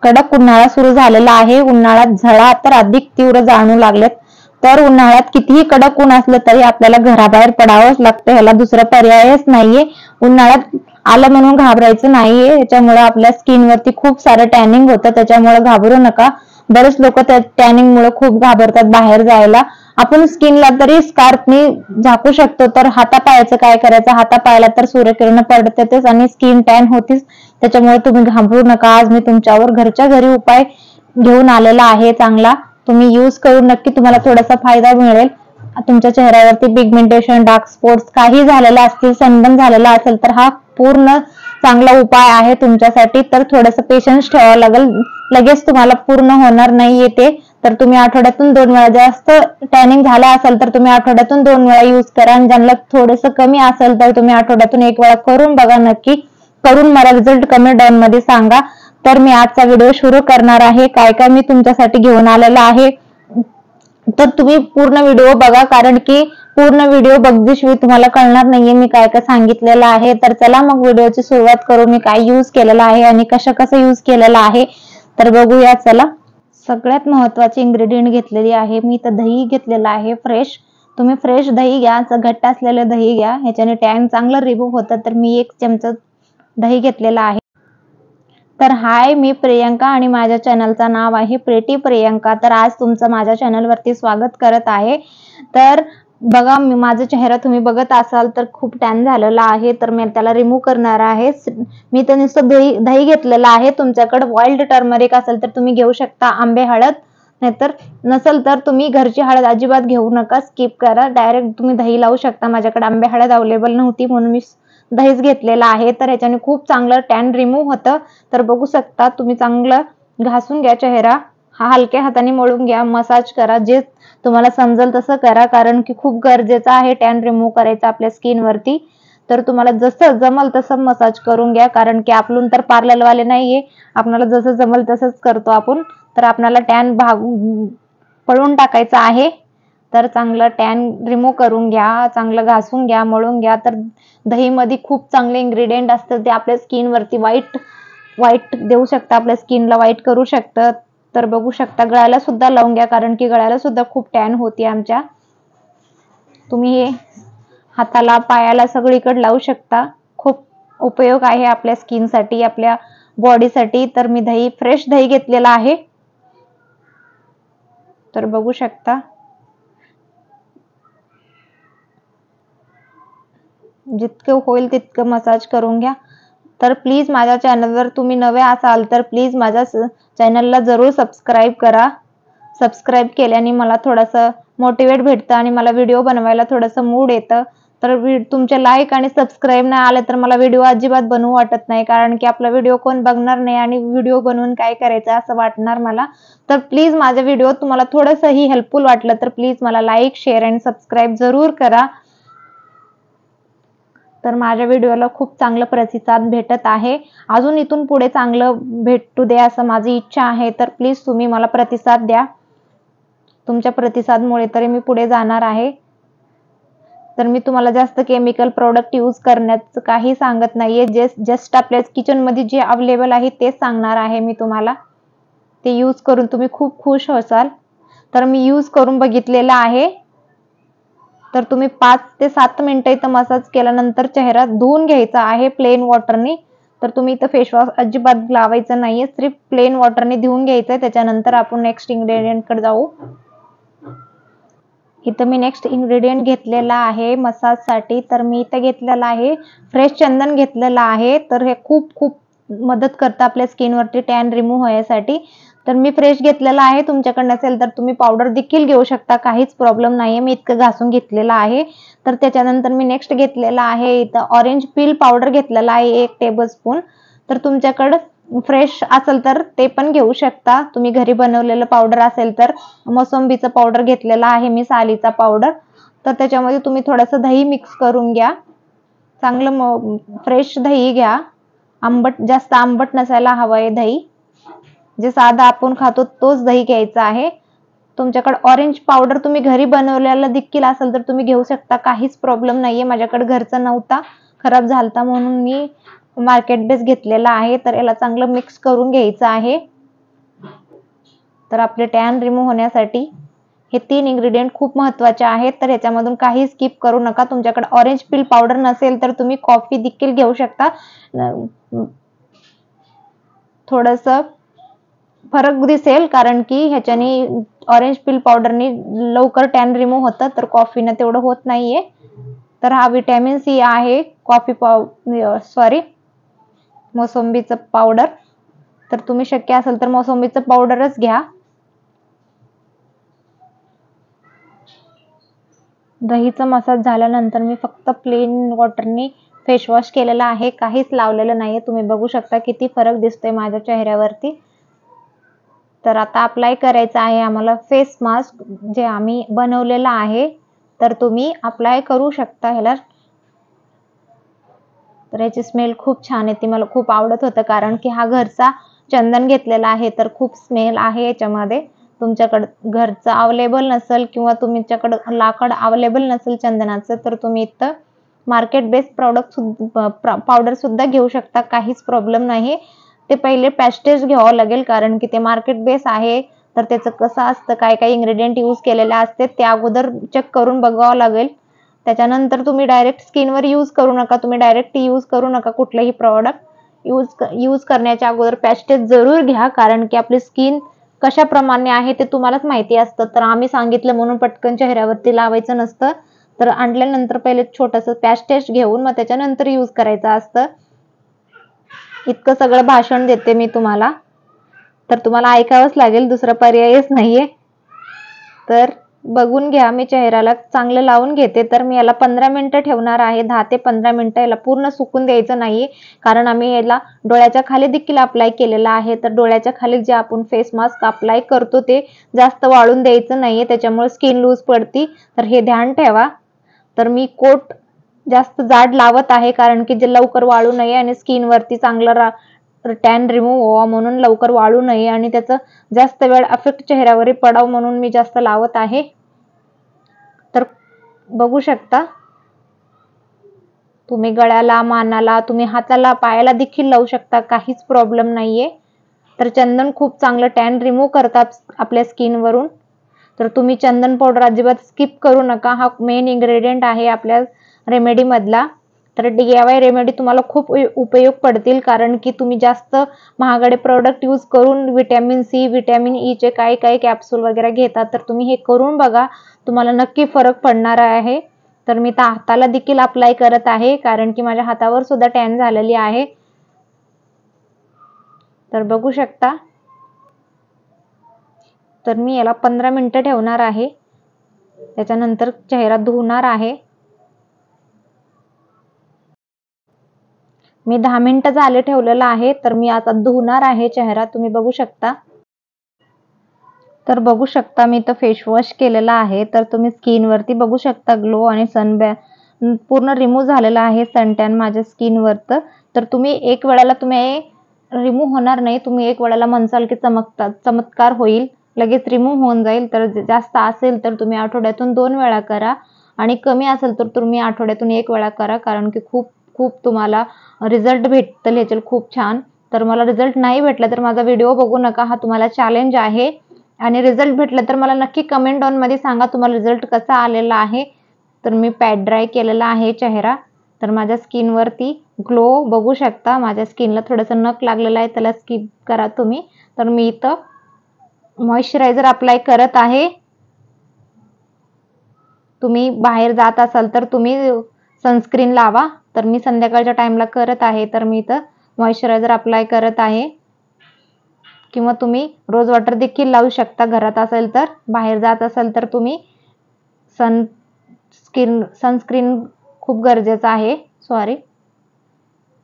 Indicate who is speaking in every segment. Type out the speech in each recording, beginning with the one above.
Speaker 1: कडक उन्हाळा सुरू झालेला आहे. उन्हाळ्यात झळा तर अधिक तीव्र जाणवू लागलेत. तर उन्हाळ्यात कितीही कडक ऊन असलं तरी आपल्याला घराबाहेर पडावंच लागतं, ह्याला दुसरा पर्यायच नाहीये. उन्हाळ्यात आलं म्हणून घाबरायचं नाहीये, याच्यामुळे आपल्या स्किनवरती खूप सारं टॅनिंग होतं, त्याच्यामुळे घाबरू नका. बरेच लोक त्या टॅनिंगमुळे खूप घाबरतात बाहेर जायला. आपण स्किनला तरी स्कार्फनी झाकू शकतो, तर हातापायाचं काय करायचं? हातापायाला तर सूर्यकिरण पडतातच आणि स्किन टॅन होतीच, त्याच्यामुळे तुम्ही घाबरू नका. आज मी तुमच्यावर घरच्या घरी उपाय घेऊन आलेला आहे चांगला. तुम्ही यूज करून नक्की तुम्हाला थोडासा फायदा मिळेल. तुमच्या चेहऱ्यावरती पिगमेंटेशन, डार्क स्पॉट्स काही झालेला असतील, सनबर्न झालेला असेल तर हा पूर्ण चांगला उपाय आहे तुमच्यासाठी. तर थोडंसं पेशन्स ठेवावं लागेल, लगेच तुम्हाला पूर्ण होणार नाहीये ते. तर तुम्ही आठवड्यातून 2 वेळा, जास्त टॅनिंग झाला असेल तर तुम्ही आठवड्यातून 2 वेळा यूज करा, आणि ज्यांना थोडंसं कमी असेल तर तुम्ही आठवड्यातून 1 वेळा करून बघा. नक्की करून मला रिझल्ट कमेंट डाऊन मध्ये सांगा. तर मी आजचा व्हिडिओ सुरू करणार आहे. काय काय मी तुमच्यासाठी घेऊन आलेला आहे, तर तुम्ही पूर्ण व्हिडिओ बघा, कारण की पूर्ण व्हिडिओ बघल्याशिवाय तुम्हाला कळणार नाहीये मी काय काय सांगितलेलं आहे. तर चला मग व्हिडिओची सुरुवात करू. मी काय यूज केलेला आहे आणि कसं यूज केलेलं आहे तर बघूया. चला, सगळ्यात महत्वाची इन्ग्रेडियंट घेतलेली आहे मी, तर दही घेतलेलं आहे फ्रेश. तुम्ही फ्रेश दही घ्या, घट्ट असलेलं दही घ्या, ह्याच्याने टॅन चांगलं रिमूव्ह होतं. तर मी 1 चमचा दही घेतलेला आहे. तर हाय, मी प्रियंका आणि माझ्या चॅनलचं नाव आहे प्रेटी प्रियंका. तर आज तुमचं माझ्या चॅनलवरती स्वागत करत आहे. तर बघा, माझा चेहरा तुम्ही बघत असाल तर खूप टॅन झालेला आहे, तर मी त्याला रिमूव्ह करणार आहे. मी तर नुसतं दही घेतलेलं आहे. तुमच्याकडे वाईल्ड टर्मरिक असेल तर तुम्ही घेऊ शकता, आंबे हळद, नाहीतर नसेल तर तुम्ही घरची हळद अजिबात घेऊ नका, स्किप करा, डायरेक्ट तुम्ही दही लावू शकता. माझ्याकडे आंबे हळद अवेलेबल नव्हती म्हणून मी दहीच घेतलेला आहे. तर ह्याच्याने खूप चांगलं टॅन रिमूव्ह होतं. तर बघू शकता, तुम्ही चांगलं घासून घ्या चेहरा, हलक्या हाताने मळून घ्या, मसाज करा, जे तुम्हाला समजेल तसं करा, कारण की खूप गरजेचं आहे टॅन रिमूव्ह करायचं आपल्या स्किनवरती. तर तुम्हाला जसं जमल तसं मसाज करून घ्या, कारण की आपण तर पार्लरवाले नाहीये, आपल्याला जसं जमल तसंच करतो आपण. तर आपल्याला टॅन पळून टाकायचा आहे. तर चांगलं टॅन रिमूव्ह करून घ्या, चांगलं घासून घ्या, मळून घ्या. तर दहीमध्ये खूप चांगले इन्ग्रेडियंट असतात, ते आपल्या स्किनवरती व्हाईट देऊ शकता, आपल्या स्किनला व्हाईट करू शकतात. तर बघू शकता, गळ्याला सुद्धा लावून घ्या, कारण की गळ्याला सुद्धा खूप टॅन होती आमच्या. तुम्ही हे हाताला, पायाला सगळीकडे लावू शकता. खूप उपयोग आहे आपल्या स्किनसाठी, आपल्या बॉडीसाठी. तर मी फ्रेश दही घेतलेला आहे. तर बघू शकता, जितकं होईल तितकं मसाज करून घ्या. तर प्लीज माझ्या चॅनलवर तुम्ही नवे असाल तर प्लीज माझ्या चॅनलला जरूर सबस्क्राईब करा. सबस्क्राईब केल्याने मला थोडंसं मोटिवेट भेटतं आणि मला व्हिडिओ बनवायला थोडंसं मूड येतं. तर तुमचे लाईक आणि सबस्क्राईब नाही आले तर मला व्हिडिओ अजिबात बनवू वाटत नाही, कारण की आपला व्हिडिओ कोण बघणार नाही आणि व्हिडिओ बनवून काय करायचं असं वाटणार मला. तर प्लीज माझा व्हिडिओ तुम्हाला थोडंसंही हेल्पफुल वाटलं तर प्लीज मला लाईक, शेअर आणि सबस्क्राईब जरूर करा. तर माझ्या व्हिडिओला खूप चांगला प्रतिसाद भेटत आहे. अजून इथून पुढे चांगलं भेटू दे असं माझी इच्छा आहे. तर प्लीज तुम्ही मला प्रतिसाद द्या. तुमच्या प्रतिसादमुळे तरी मी पुढे जाणार आहे. तर मी तुम्हाला जास्त केमिकल प्रोडक्ट यूज करण्याचं काही सांगत नाहीये, जस्ट आपल्या किचनमध्ये जे अवेलेबल आहे तेच सांगणार आहे मी तुम्हाला. ते यूज करून तुम्ही खूप खुश होसाल. तर मी यूज करून बघितलेलं आहे. तर तुम्ही 5 ते 7 मिनिटं इथं मसाज केल्यानंतर चेहरा धुवून घ्यायचा आहे प्लेन वॉटरने. तर तुम्ही इथं फेसवॉश अजिबात लावायचं नाहीये, सिर्फ प्लेन वॉटरने धुवून घ्यायचंय. त्याच्यानंतर आपण नेक्स्ट इन्ग्रेडियंट कडे जाऊ. इथं मी नेक्स्ट इन्ग्रेडियंट घेतलेला आहे मसाजसाठी. तर मी इथं घेतलेला आहे फ्रेश चंदन घेतलेला आहे. तर हे खूप मदत करतं आपल्या स्किनवरती टॅन रिमूव्ह होण्यासाठी. तर मी फ्रेश घेतलेला आहे. तुमच्याकडे नसेल तर तुम्ही पावडर देखील घेऊ शकता, काहीच प्रॉब्लेम नाहीये. मी इतकं घासून घेतलेलं आहे. तर त्याच्यानंतर मी नेक्स्ट घेतलेला आहे इथं ऑरेंज पील पावडर घेतलेला आहे 1 टेबलस्पून. तर तुमच्याकडे फ्रेश असेल तर ते पण घेऊ शकता, तुम्ही घरी बनवलेलं पावडर असेल तर. मोसंबीचं पावडर घेतलेला आहे मी, सालीचा पावडर. तर त्याच्यामध्ये तुम्ही थोडंसं दही मिक्स करून घ्या, चांगलं फ्रेश दही घ्या. जास्त आंबट नसायला हवंय दही, जे साधा आपण खातो तोच दही घ्यायचा आहे. तुमच्याकडे ऑरेंज पावडर तुम्ही घरी बनवलेला देखील असेल तर तुम्ही घेऊ शकता, काहीच प्रॉब्लेम नाहीये. माझ्याकडे घरचा नव्हता, खराब झालता, म्हणून मी मार्केट बेस घेतलेला आहे. तर याला चांगलं मिक्स करून घ्यायचं आहे. तर आपले टॅन रिमूव्ह होण्यासाठी हे 3 इन्ग्रेडियंट खूप महत्त्वाचे आहेत. तर ह्याच्यामधून काही स्किप करू नका. तुमच्याकडे ऑरेंज पील पावडर नसेल तर तुम्ही कॉफी देखील घेऊ शकता. थोडंसं फरक दिसेल, कारण की ह्याच्याने ऑरेंज पील पावडरने लवकर टॅन रिमूव्ह होतं, तर कॉफीनं तेवढं होत नाहीये. तर हा व्हिटॅमिन सी आहे मोसंबीचं पावडर. तर तुम्ही शक्य असेल तर मोसंबीचं पावडरच घ्या. दहीचा मसाज झाल्यानंतर मी फक्त प्लेन वॉटरने फेस वॉश केलेला आहे, काहीच लावलेलं नाहीये. तुम्ही बघू शकता किती फरक दिसतोय माझ्या चेहऱ्यावरती. तर आता अप्लाय करायचं आहे आम्हाला फेस मास्क, जे आम्ही बनवलेलं आहे. तर तुम्ही अप्लाय करू शकता ह्याला. तर याची स्मेल खूप छान येते, मला खूप आवडत होतं, कारण की हा घरचा चंदन घेतलेला आहे, तर खूप स्मेल आहे याच्यामध्ये. तुमच्याकडे घरचं अवेलेबल नसेल किंवा तुमच्याकडं लाकड अवेलेबल नसेल चंदनाचं, तर तुम्ही इथं मार्केट बेस्ड पावडर सुद्धा घेऊ शकता, काहीच प्रॉब्लेम नाही. ते पहिले पॅस्टेज घ्यावं लागेल, कारण की ते मार्केट बेस आहे. तर त्याचं कसं असतं, काय काय इन्ग्रेडियंट यूज केलेले असते ते अगोदर चेक करून बघावं लागेल. त्याच्यानंतर तुम्ही डायरेक्ट स्किनवर यूज करू नका. तुम्ही डायरेक्ट यूज करू नका कुठलेही प्रॉडक्ट. यूज करण्याच्या अगोदर पॅस्टेज जरूर घ्या, कारण की आपली स्किन कशाप्रमाणे आहे ते तुम्हालाच माहिती असतं. तर आम्ही सांगितलं म्हणून पटकन चेहऱ्यावरती लावायचं नसतं. तर आणल्यानंतर पहिले छोटंसं पॅस्टेज घेऊन मग त्याच्यानंतर यूज करायचं असतं. इतकं सगळं भाषण देते मी तुम्हाला, तर तुम्हाला ऐकावंच लागेल, दुसरा पर्यायच नाहीये. तर बघून घ्या, मी चेहऱ्याला चांगलं लावून घेते. तर मी याला 15 मिनिटं ठेवणार आहे, 10 ते 15 मिनिटं. याला पूर्ण सुकून द्यायचं नाहीये, कारण आम्ही याला डोळ्याच्या खाली देखील अप्लाय केलेलं आहे. तर डोळ्याच्या खाली जे आपण फेस मास्क अप्लाय करतो ते जास्त वाळून द्यायचं नाहीये, त्याच्यामुळे स्किन लूज पडती. तर हे ध्यान ठेवा. तर मी कोट जास्त जाड लावत आहे, कारण की जे लवकर वाळू नये आणि स्किनवरती चांगलं टॅन रिमूव्ह व्हावा म्हणून, लवकर वाळू नये आणि त्याचं जास्त वेळ इफेक्ट चेहऱ्यावर पडावं म्हणून मी जास्त लावत आहे. तर बघू शकता तुम्ही, गळ्याला, मानाला, तुम्ही हाताला, पायाला देखील लावू शकता, काहीच प्रॉब्लेम नाहीये. तर चंदन खूप चांगलं टॅन रिमूव्ह करतात आपल्या स्किनवरून. तर तुम्ही चंदन पावडर अजिबात स्किप करू नका. हा मेन इन्ग्रेडियंट आहे आपल्या रेमेडी मधला. तर DIY रेमेडी तुम्हाला खूप उपयोग पडतील, कारण की तुम्ही जास्त महागडे प्रोडक्ट यूज करून व्हिटॅमिन सी, व्हिटॅमिन ई चे काही काही कॅप्सूल वगैरे घेतात. तर तुम्ही हे करून बघा, तुम्हाला नक्की फरक पडणार आहे. तर मी तर हाताला देखील अप्लाय करत आहे, कारण की माझ्या हातावर सुद्धा टॅन झालेली आहे. तर बघू शकता. तर मी याला 15 मिनिटं ठेवणार आहे, त्याच्यानंतर चेहरा धुणार आहे. मी 10 मिनिटं झाले ठेवलेलं आहे. तर मी आता धुणार आहे चेहरा, तुम्ही बघू शकता. तर बघू शकता मी इथं फेस वॉश केलेला आहे. तर तुम्ही स्किनवरती बघू शकता ग्लो आणि पूर्ण रिमूव्ह झालेला आहे सनटॅन माझ्या स्किनवरचं. तर तुम्ही एक वेळेला तुम्ही रिमूव्ह होणार नाही. तुम्ही एक वेळेला म्हणसाल की चमत्कार होईल, लगेच रिमूव्ह होऊन जाईल. तर जास्त असेल तर तुम्ही आठवड्यातून 2 वेळा करा, आणि कमी असेल तर तुम्ही आठवड्यातून 1 वेळा करा, कारण की खूप खूप तुम्हाला रिझल्ट भेटतील ह्याचे खूप छान. तर मला रिझल्ट नाही भेटला तर माझा व्हिडिओ बघू नका, हा तुम्हाला चॅलेंज आहे. आणि रिझल्ट भेटला तर मला नक्की कमेंट ऑन मध्ये सांगा तुम्हाला रिझल्ट कसा आलेला आहे. तर मी पॅड ड्राय केलेला आहे चेहरा. तर माझ्या स्किनवरती ग्लो बघू शकता. माझ्या स्किनला थोडंसं नख लागलेलं आहे, त्याला स्किप करा तुम्ही. तर मी इथं मॉइश्चरायझर अप्लाय करत आहे. तुम्ही बाहेर जात असाल तर तुम्ही सनस्क्रीन लावा. तर मी संध्याकाळच्या टाइमला करत आहे, तर मी इथं मॉइश्चरायझर अप्लाय करत आहे. किंवा तुम्ही रोज वॉटर देखील लावू शकता घरात असेल तर. बाहेर जात असाल तर तुम्ही सनस्क्रीन खूप गरजेचं आहे.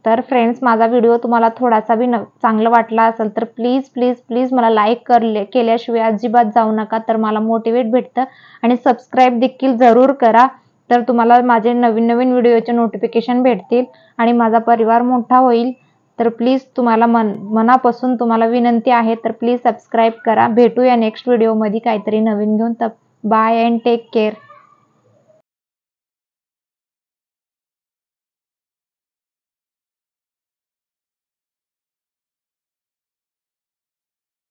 Speaker 1: तर फ्रेंड्स, माझा व्हिडिओ तुम्हाला थोडासा बी चांगला वाटला असेल तर प्लीज प्लीज प्लीज मला लाईक केल्याशिवाय अजिबात जाऊ नका. तर मला मोटिवेट भेटतं. आणि सबस्क्राईब देखील जरूर करा, तर तुम्हाला माझे नवीन नवीन व्हिडिओचे नोटिफिकेशन भेटतील आणि माझा परिवार मोठा होईल. तर प्लीज तुम्हाला मनापासून तुम्हाला विनंती आहे, तर प्लीज सबस्क्राईब करा. भेटूया नेक्स्ट व्हिडिओमध्ये काहीतरी नवीन घेऊन. तर बाय अँड टेक केअर.